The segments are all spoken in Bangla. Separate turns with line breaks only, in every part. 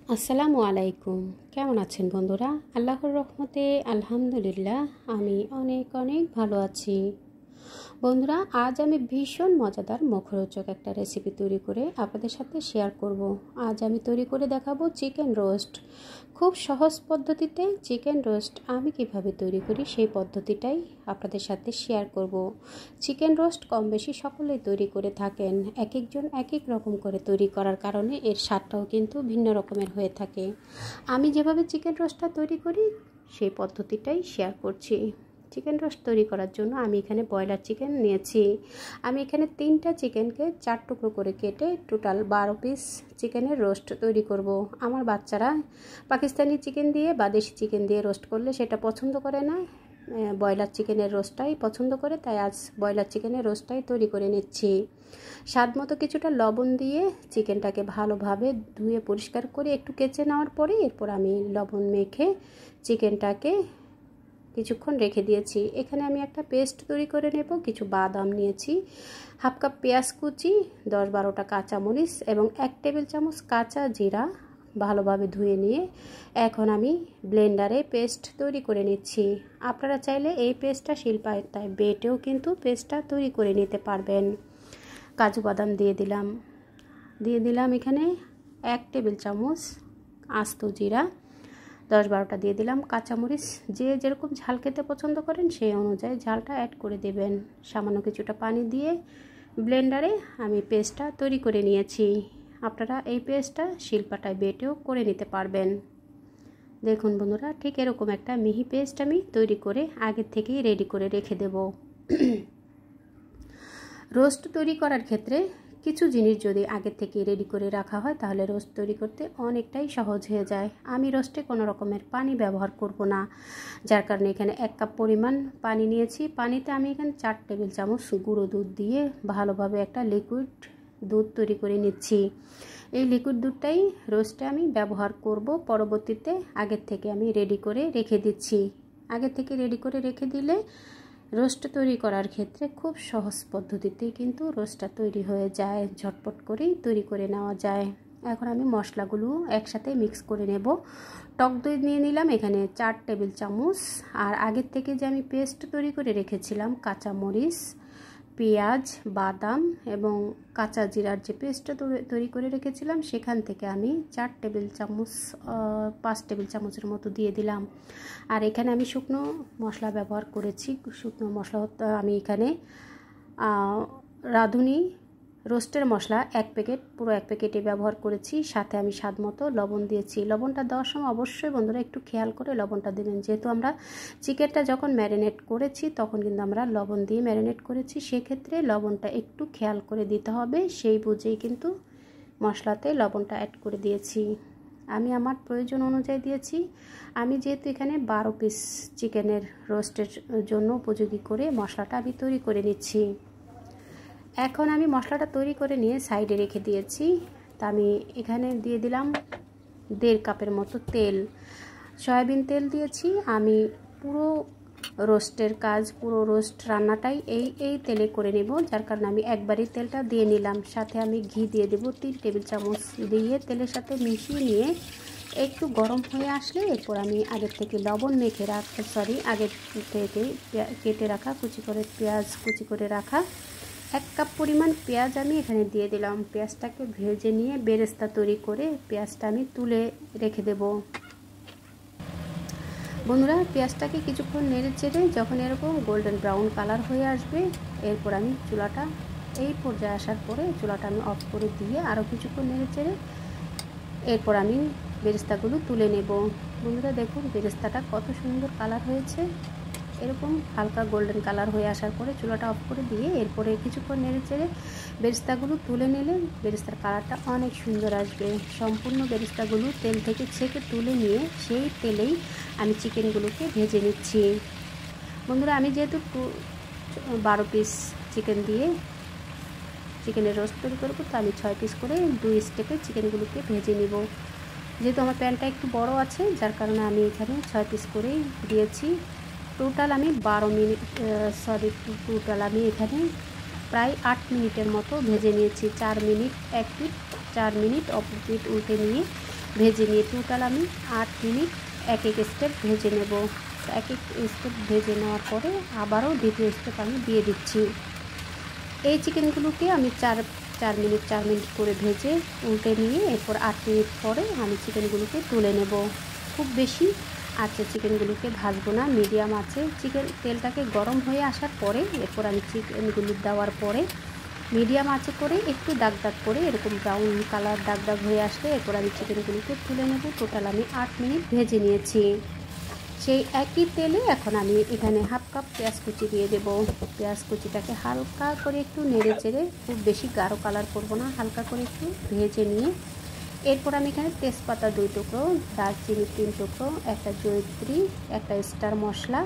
আসসালামু আলাইকুম। কেমন আছেন বন্ধুরা? আল্লাহর রহমতে আলহামদুলিল্লাহ আমি অনেক অনেক ভালো আছি। বন্ধুরা, আজ আমি ভীষণ মজাদার মুখরোচক একটা রেসিপি তৈরি করে আপনাদের সাথে শেয়ার করব। আজ আমি তৈরি করে দেখাবো চিকেন রোস্ট। খুব সহজ পদ্ধতিতে চিকেন রোস্ট আমি কিভাবে তৈরি করি সেই পদ্ধতিটাই আপনাদের সাথে শেয়ার করব। চিকেন রোস্ট কম বেশি সকলেই তৈরি করে থাকেন, এক একজন এক এক রকম করে তৈরি করার কারণে এর স্বাদটাও কিন্তু ভিন্ন রকমের হয়ে থাকে। আমি যেভাবে চিকেন রোস্টটা তৈরি করি সেই পদ্ধতিটাই শেয়ার করছি। চিকেন রোস্ট তৈরি করার জন্য আমি এখানে ব্রয়লার চিকেন নিয়েছি। আমি এখানে 3টা চিকেনকে 4 টুকরো করে কেটে টোটাল 12 পিস চিকেনের রোস্ট তৈরি করব। আমার বাচ্চারা পাকিস্তানি চিকেন দিয়ে বা দেশি চিকেন দিয়ে রোস্ট করলে সেটা পছন্দ করে না, ব্রয়লার চিকেনের রোস্টটাই পছন্দ করে, তাই আজ ব্রয়লার চিকেনের রোস্টটাই তৈরি করে নিচ্ছি। স্বাদ মতো কিছুটা লবণ দিয়ে চিকেনটাকে ভালোভাবে ধুয়ে পরিষ্কার করে একটু কেচে নেওয়ার পরে এরপর আমি লবণ মেখে চিকেনটাকে কিছুক্ষণ রেখে দিয়েছি। এখানে আমি একটা পেস্ট তৈরি করে নেব। কিছু বাদাম নিয়েছি, হাফ কাপ পেঁয়াজ কুচি, 10-12টা কাঁচামরিচ এবং 1 টেবিল চামচ কাঁচা জিরা ভালোভাবে ধুয়ে নিয়ে এখন আমি ব্লেন্ডারে পেস্ট তৈরি করে নিচ্ছি। আপনারা চাইলে এই পেস্টটা শিলপাটায় বেটেও কিন্তু পেস্টটা তৈরি করে নিতে পারবেন। কাজু বাদাম দিয়ে দিলাম এখানে 1 টেবিল চামচ আস্ত জিরা, 10-12টা দিয়ে দিলাম কাঁচামরিচ। যে যেরকম ঝাল খেতে পছন্দ করেন সেই অনুযায়ী ঝালটা অ্যাড করে দেবেন। সামান্য কিছুটা পানি দিয়ে ব্লেন্ডারে আমি পেস্টটা তৈরি করে নিয়েছি। আপনারা এই পেস্টটা শিলপাটায় বেটেও করে নিতে পারবেন। দেখুন বন্ধুরা, ঠিক এরকম একটা মিহি পেস্ট আমি তৈরি করে আগের থেকেই রেডি করে রেখে দেব। রোস্ট তৈরি করার ক্ষেত্রে কিছু জিনিস যদি আগে থেকে রেডি করে রাখা হয় তাহলে রোস্ট তৈরি করতে অনেকটাই সহজ হয়ে যায়। আমি রোস্টে কোনো রকমের পানি ব্যবহার করব না, যার কারণে এখানে 1 কাপ পরিমাণ পানি নিয়েছি। পানিতে আমি এখানে 4 টেবিল চামচ গুঁড়ো দুধ দিয়ে ভালোভাবে একটা লিকুইড দুধ তৈরি করে নিচ্ছি। এই লিকুইড দুধটাই রোস্টে আমি ব্যবহার করব। পরবর্তীতে আগের থেকে আমি রেডি করে রেখে দিচ্ছি। আগের থেকে রেডি করে রেখে দিলে রোস্ট তৈরি করার ক্ষেত্রে খুব সহজ পদ্ধতিতেই কিন্তু রোস্টটা তৈরি হয়ে যায়, ঝটপট করেই তৈরি করে নেওয়া যায়। এখন আমি মশলাগুলো একসাথে মিক্স করে নেব। টক দই নিয়ে নিলাম এখানে 4 টেবিল চামচ, আর আগের থেকে যে আমি পেস্ট তৈরি করে রেখেছিলাম কাঁচামরিচ, পেঁয়াজ, বাদাম এবং কাঁচা জিরার যে পেস্টটা তৈরি করে রেখেছিলাম সেখান থেকে আমি 4 টেবিল চামচ 5 টেবিল চামচের মতো দিয়ে দিলাম। আর এখানে আমি শুকনো মশলা ব্যবহার করেছি। শুকনো মশলা আমি এখানে রাঁধুনি রোস্টের মশলা 1 প্যাকেট, পুরো 1 প্যাকেটে ব্যবহার করেছি। সাথে আমি স্বাদ মতো লবণ দিয়েছি। লবণটা দেওয়ার সময় অবশ্যই বন্ধুরা একটু খেয়াল করে লবণটা দেবেন, যেহেতু আমরা চিকেনটা যখন ম্যারিনেট করেছি তখন কিন্তু আমরা লবণ দিয়ে ম্যারিনেট করেছি, সেক্ষেত্রে লবণটা একটু খেয়াল করে দিতে হবে। সেই বুঝেই কিন্তু মশলাতে লবণটা অ্যাড করে দিয়েছি। আমি আমার প্রয়োজন অনুযায়ী দিয়েছি। আমি যেহেতু এখানে 12 পিস চিকেনের রোস্টের জন্য উপযোগী করে মশলাটা আমি তৈরি করে নিচ্ছি। এখন আমি মশলাটা তৈরি করে নিয়ে সাইডে রেখে দিয়েছি। তা আমি এখানে দিয়ে দিলাম 1.5 কাপের মতো তেল, সয়াবিন তেল দিয়েছি। আমি পুরো রোস্টের কাজ, পুরো রোস্ট রান্নাটাই এই তেলে করে নেব, যার কারণে আমি একবারই তেলটা দিয়ে নিলাম। সাথে আমি ঘি দিয়ে দেব 3 টেবিল চামচ, দিয়ে তেলের সাথে মিশিয়ে নিয়ে একটু গরম হয়ে আসলে এরপর আমি আগের থেকে লবণ মেখে আগের থেকে কেটে রাখা পেঁয়াজ কুচি করে রাখা 1 কাপ পরিমাণ পেঁয়াজ আমি এখানে দিয়ে দিলাম। পেঁয়াজটাকে ভেজে নিয়ে বেরেস্তা তৈরি করে পেঁয়াজটা আমি তুলে রেখে দেব। বন্ধুরা, পেঁয়াজটাকে কিছুক্ষণ নেড়ে চেড়ে যখন এরকম গোল্ডেন ব্রাউন কালার হয়ে আসবে এরপর আমি চুলাটা এই পর্যায়ে আসার পরে চুলাটা আমি অফ করে দিয়ে আরও কিছুক্ষণ নেড়ে চেড়ে এরপর আমি বেরেস্তাগুলো তুলে নেব। বন্ধুরা দেখুন বেরেস্তাটা কত সুন্দর কালার হয়েছে। এরকম হালকা গোল্ডেন কালার হয়ে আসার পরে চুলাটা অফ করে দিয়ে এরপরে কিছুক্ষণ নেড়ে চেড়ে বেরেস্তাগুলো তুলে নিলে বেরেস্তার কালারটা অনেক সুন্দর আসবে। সম্পূর্ণ বেরেস্তাগুলো তেল থেকে ছেঁকে তুলে নিয়ে সেই তেলেই আমি চিকেনগুলোকে ভেজে নিচ্ছি। বন্ধুরা, আমি যেহেতু 12 পিস চিকেন দিয়ে চিকেনের রোস্ট তৈরি করবো, তো আমি 6 পিস করে 2 স্টেপে চিকেনগুলোকে ভেজে নিব। যেহেতু আমার প্যানটা একটু বড় আছে যার কারণে আমি এখানে 6 পিস করেই দিয়েছি। টোটাল আমি টোটাল আমি এখানে প্রায় 8 মিনিটের মতো ভেজে নিয়েছি। 4 মিনিট এক পিঠ, 4 মিনিট অপর পিঠ উল্টে নিয়ে ভেজে নিয়ে টোটাল আমি 8 মিনিট এক এক স্টেপ ভেজে নেব। এক এক স্টেপ ভেজে নেওয়ার পরে আবারও দ্বিতীয় স্টেপ আমি দিয়ে দিচ্ছি। এই চিকেনগুলোকে আমি 4 মিনিট করে ভেজে উল্টে নিয়ে এরপর 8 মিনিট পরে আমি চিকেনগুলোকে তুলে নেব। খুব বেশি আঁচে চিকেনগুলোকে ভাজবো না, মিডিয়াম আঁচে তেলটাকে গরম হয়ে আসার পরে এরপর আমি চিকেনগুলো দেওয়ার পরে মিডিয়াম আঁচে করে একটু দাগ দাগ করে এরকম ব্রাউন কালার দাগ দাগ হয়ে আসলে এরপর আমি চিকেনগুলোকে তুলে নেব। টোটাল আমি 8 মিনিট ভেজে নিয়েছি। সেই একই তেলে এখন আমি এখানে হাফ কাপ পেঁয়াজ কুচি দিয়ে দেব। পেঁয়াজ কুচিটাকে হালকা করে একটু নেড়ে চেড়ে, খুব বেশি গাঢ় কালার করবো না, হালকা করে একটু ভেজে নিয়ে এরপর আমি এখানে তেজপাতা 2 টুকরো, দারচিনি 3 টুকরো, একটা জয়িত্রী, একটা স্টার মশলা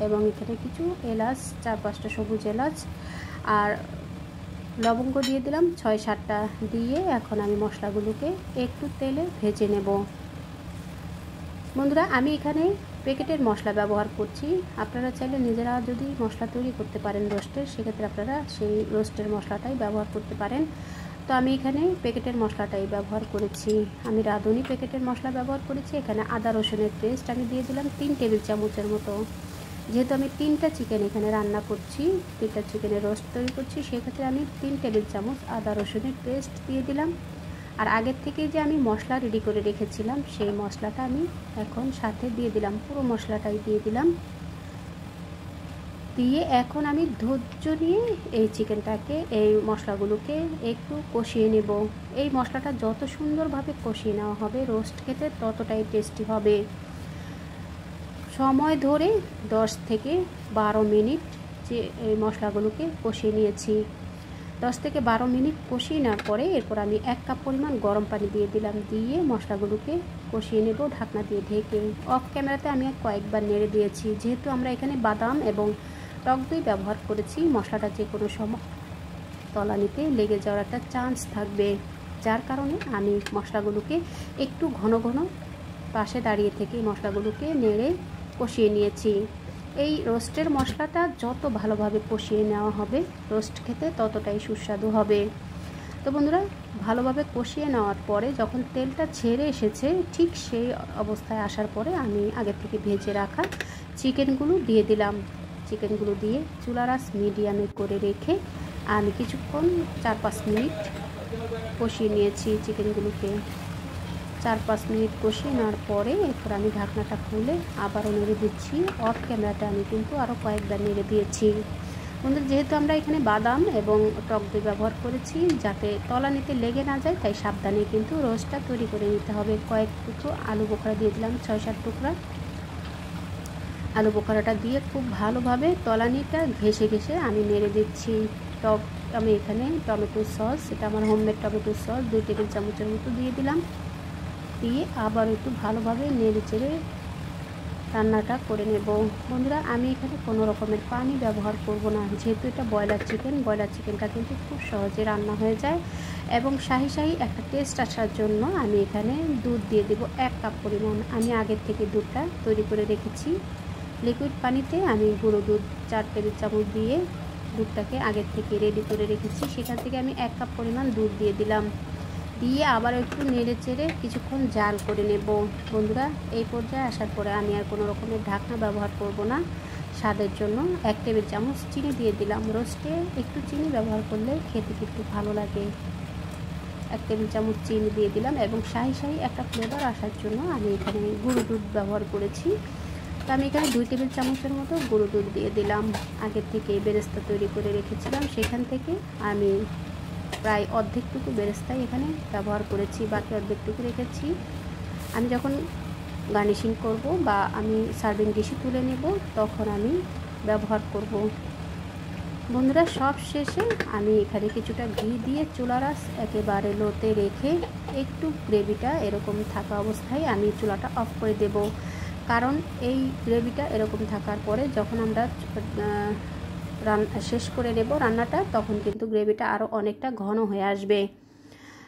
এবং এখানে কিছু এলাচ, 4-5টা সবুজ এলাচ আর লবঙ্গ দিয়ে দিলাম 6-7টা দিয়ে এখন আমি মশলাগুলোকে একটু তেলে ভেজে নেব। বন্ধুরা আমি এখানে প্যাকেটের মশলা ব্যবহার করছি। আপনারা চাইলে নিজেরা যদি মশলা তৈরি করতে পারেন রোস্টের, সেক্ষেত্রে আপনারা সেই রোস্টের মশলাটাই ব্যবহার করতে পারেন। তো আমি এখানে প্যাকেটের মশলাটাই ব্যবহার করেছি। আমি রাঁধুনি প্যাকেটের মশলা ব্যবহার করেছি। এখানে আদা রসুনের পেস্ট আমি দিয়ে দিলাম 3 টেবিল চামচের মতো। যেহেতু আমি 3টা চিকেন এখানে রান্না করছি, 3টা চিকেনের রোস্ট তৈরি করছি, সেক্ষেত্রে আমি 3 টেবিল চামচ আদা রসুনের পেস্ট দিয়ে দিলাম। আর আগের থেকে যে আমি মশলা রেডি করে রেখেছিলাম সেই মশলাটা আমি এখন সাথে দিয়ে দিলাম, পুরো মশলাটাই দিয়ে দিলাম। দিয়ে এখন আমি ধৈর্য নিয়ে এই চিকেনটাকে, এই মশলাগুলোকে একটু কষিয়ে নেব। এই মশলাটা যত সুন্দরভাবে কষিয়ে নেওয়া হবে রোস্ট খেতে ততটাই টেস্টি হবে। সময় ধরে 10 থেকে 12 মিনিট যে এই মশলাগুলোকে কষিয়ে নিয়েছি। 10 থেকে 12 মিনিট কষিয়ে নেওয়ার পরে এরপর আমি 1 কাপ পরিমাণ গরম পানি দিয়ে দিলাম। দিয়ে মশলাগুলোকে কষিয়ে নেব ঢাকনা দিয়ে ঢেকে। অফ ক্যামেরাতে আমি কয়েকবার নেড়ে দিয়েছি। যেহেতু আমরা এখানে বাদাম এবং টক দই ব্যবহার করেছি, মশলাটা যে কোনো সময় তলানিতে লেগে যাওয়ার একটা চান্স থাকবে, যার কারণে আমি মশলাগুলোকে একটু ঘন ঘন পাশে দাঁড়িয়ে থেকে মশলাগুলোকে নেড়ে কষিয়ে নিয়েছি। এই রোস্টের মশলাটা যত ভালোভাবে কষিয়ে নেওয়া হবে রোস্ট খেতে ততটাই সুস্বাদু হবে। তো বন্ধুরা ভালোভাবে কষিয়ে নেওয়ার পরে যখন তেলটা ছেড়ে এসেছে, ঠিক সেই অবস্থায় আসার পরে আমি আগে থেকে ভেজে রাখা চিকেনগুলো দিয়ে দিলাম। চিকেনগুলো দিয়ে চুলার আঁচ মিডিয়ামে করে রেখে আমি কিছুক্ষণ 4-5 মিনিট কষিয়ে নিয়েছি চিকেনগুলোকে। 4-5 মিনিট কষিয়ে নেওয়ার পরে এরপর আমি ঢাকনাটা খুলে আবারও নেড়ে দিচ্ছি। অফ ক্যামেরাটা আমি কিন্তু আরও কয়েকবার নেড়ে দিয়েছি। বন্ধুরা যেহেতু আমরা এখানে বাদাম এবং টক দই ব্যবহার করেছি, যাতে তলানিতে লেগে না যায়, তাই সাবধানে কিন্তু রোস্টটা তৈরি করে নিতে হবে। কয়েক টুকরো আলু বোখরা দিয়ে দিলাম, 6-7 টুকরা আলু বোখরাটা দিয়ে খুব ভালোভাবে তলানিটা ঘেঁষে ঘেঁষে আমি নেড়ে দিচ্ছি। আমি এখানে টমেটো সস, এটা আমার হোমমেড টমেটো সস 2 টেবিল চামচের মতো দিয়ে দিলাম। দিয়ে আবার একটু ভালোভাবে নেড়ে চেড়ে রান্নাটা করে নেব। বন্ধুরা আমি এখানে কোনো রকমের পানি ব্যবহার করব না, যেহেতু এটা ব্রয়লার চিকেনটা কিন্তু খুব সহজে রান্না হয়ে যায় এবং শাহি শাহি একটা টেস্ট আসার জন্য আমি এখানে দুধ দিয়ে দেব 1 কাপ পরিমাণ। আমি আগের থেকে দুধটা তৈরি করে রেখেছি। লিকুইড পানিতে আমি গুঁড়ো দুধ 4 টেবিল চামচ দিয়ে দুধটাকে আগের থেকে রেডি করে রেখেছি, সেখান থেকে আমি 1 কাপ পরিমাণ দুধ দিয়ে দিলাম। দিয়ে আবার একটু নেড়ে চেড়ে কিছুক্ষণ জাল করে নেব। বন্ধুরা এই পর্যায়ে আসার পরে আমি আর কোনো রকমের ঢাকনা ব্যবহার করব না। স্বাদের জন্য 1 টেবিল চামচ চিনি দিয়ে দিলাম। রোস্টে একটু চিনি ব্যবহার করলে খেতে কিন্তু ভালো লাগে। 1 টেবিল চামচ চিনি দিয়ে দিলাম এবং শাহি শাহি একটা ফ্লেভার আসার জন্য আমি এখানে গুঁড়ো দুধ ব্যবহার করেছি। তো আমি এখানে 2 টেবিল চামচের মতো গুঁড়ো দুধ দিয়ে দিলাম। আগের থেকে বেরেস্তা তৈরি করে রেখেছিলাম, সেখান থেকে আমি প্রায় অর্ধেকটুকু বেরেস্তাই এখানে ব্যবহার করেছি, বাকি অর্ধেকটুকু রেখেছি আমি যখন গার্নিশিং করব বা আমি সার্ভিং ডিশে তুলে নেব তখন আমি ব্যবহার করব। বন্ধুরা সব শেষে আমি এখানে কিছুটা ঘি দিয়ে চুলার আঁচ একেবারে লোতে রেখে একটু গ্রেভিটা এরকম থাকা অবস্থায় আমি চুলাটা অফ করে দেব। কারণ এই গ্রেভিটা এরকম থাকার পরে যখন আমরা শেষ করে নেব রান্নাটা, তখন কিন্তু গ্রেভিটা আরও অনেকটা ঘন হয়ে আসবে।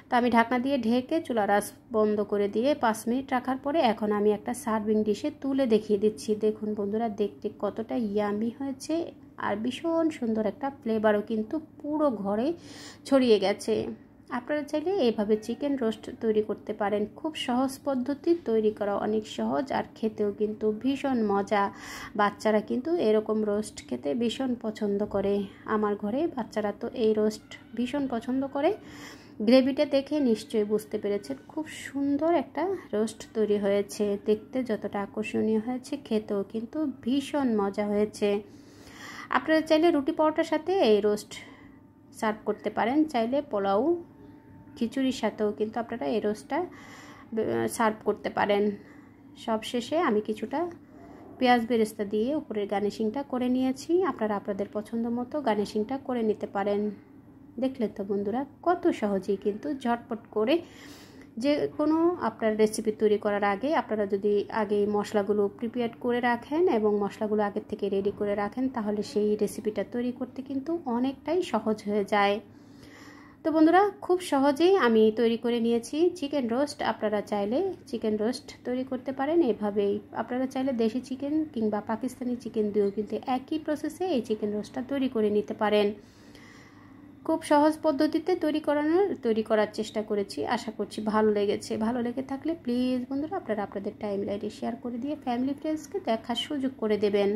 তো আমি ঢাকনা দিয়ে ঢেকে চুলার আঁচ বন্ধ করে দিয়ে 5 মিনিট রাখার পরে এখন আমি একটা সার্ভিং ডিশে তুলে দেখিয়ে দিচ্ছি। দেখুন বন্ধুরা দেখতে কতটা ইয়ামি হয়েছে আর ভীষণ সুন্দর একটা ফ্লেভারও কিন্তু পুরো ঘরে ছড়িয়ে গেছে। আপনারা চাইলে এভাবে চিকেন রোস্ট তৈরি করতে পারেন। খুব সহজ পদ্ধতি, তৈরি করা অনেক সহজ আর খেতেও কিন্তু ভীষণ মজা। বাচ্চারা কিন্তু এরকম রোস্ট খেতে ভীষণ পছন্দ করে। আমার ঘরে বাচ্চারা তো এই রোস্ট ভীষণ পছন্দ করে। গ্রেভিটা দেখে নিশ্চয়ই বুঝতে পেরেছেন খুব সুন্দর একটা রোস্ট তৈরি হয়েছে। দেখতে যতটা আকর্ষণীয় হয়েছে, খেতেও কিন্তু ভীষণ মজা হয়েছে। আপনারা চাইলে রুটি পরোটার সাথে এই রোস্ট সার্ভ করতে পারেন, চাইলে পোলাও খিচুড়ির সাথেও কিন্তু আপনারা এই রোস্টটা সার্ভ করতে পারেন। সব শেষে আমি কিছুটা পেঁয়াজ বেরেস্তা দিয়ে উপরের গার্নিশিংটা করে নিয়েছি। আপনারা আপনাদের পছন্দ মতো গার্নিশিংটা করে নিতে পারেন। দেখলেন তো বন্ধুরা, কত সহজেই কিন্তু ঝটপট করে যে কোনো আপনার রেসিপি তৈরি করার আগে আপনারা যদি আগে মশলাগুলো প্রিপেয়ার করে রাখেন এবং মশলাগুলো আগের থেকে রেডি করে রাখেন, তাহলে সেই রেসিপিটা তৈরি করতে কিন্তু অনেকটাই সহজ হয়ে যায়। তো বন্ধুরা, খুব সহজেই আমি তৈরি করে নিয়েছি চিকেন রোস্ট। আপনারা চাইলে চিকেন রোস্ট তৈরি করতে পারেন এভাবেই। আপনারা চাইলে দেশি চিকেন কিংবা পাকিস্তানি চিকেন দিয়েও কিন্তু একই প্রসেসে এই চিকেন রোস্টটা তৈরি করে নিতে পারেন। খুব সহজ পদ্ধতিতে তৈরি করার চেষ্টা করেছি। আশা করছি ভালো লেগেছে। ভালো লেগে থাকলে প্লিজ বন্ধুরা আপনারা আপনাদের টাইম লাইনে শেয়ার করে দিয়ে ফ্যামিলি ফ্রেন্ডসকে দেখার সুযোগ করে দেবেন।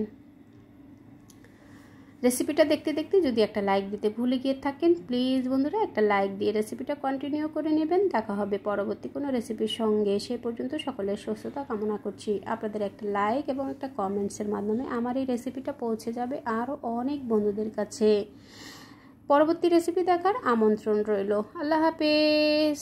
রেসিপিটা দেখতে দেখতে যদি একটা লাইক দিতে ভুলে গিয়ে থাকেন, প্লিজ বন্ধুরা একটা লাইক দিয়ে রেসিপিটা কন্টিনিউ করে নেবেন। দেখা হবে পরবর্তী কোনো রেসিপির সঙ্গে। সে পর্যন্ত সকলের সুস্থতা কামনা করছি। আপনাদের একটা লাইক এবং একটা কমেন্টসের মাধ্যমে আমার এই রেসিপিটা পৌঁছে যাবে আরও অনেক বন্ধুদের কাছে। পরবর্তী রেসিপি দেখার আমন্ত্রণ রইল। আল্লাহ হাফেজ।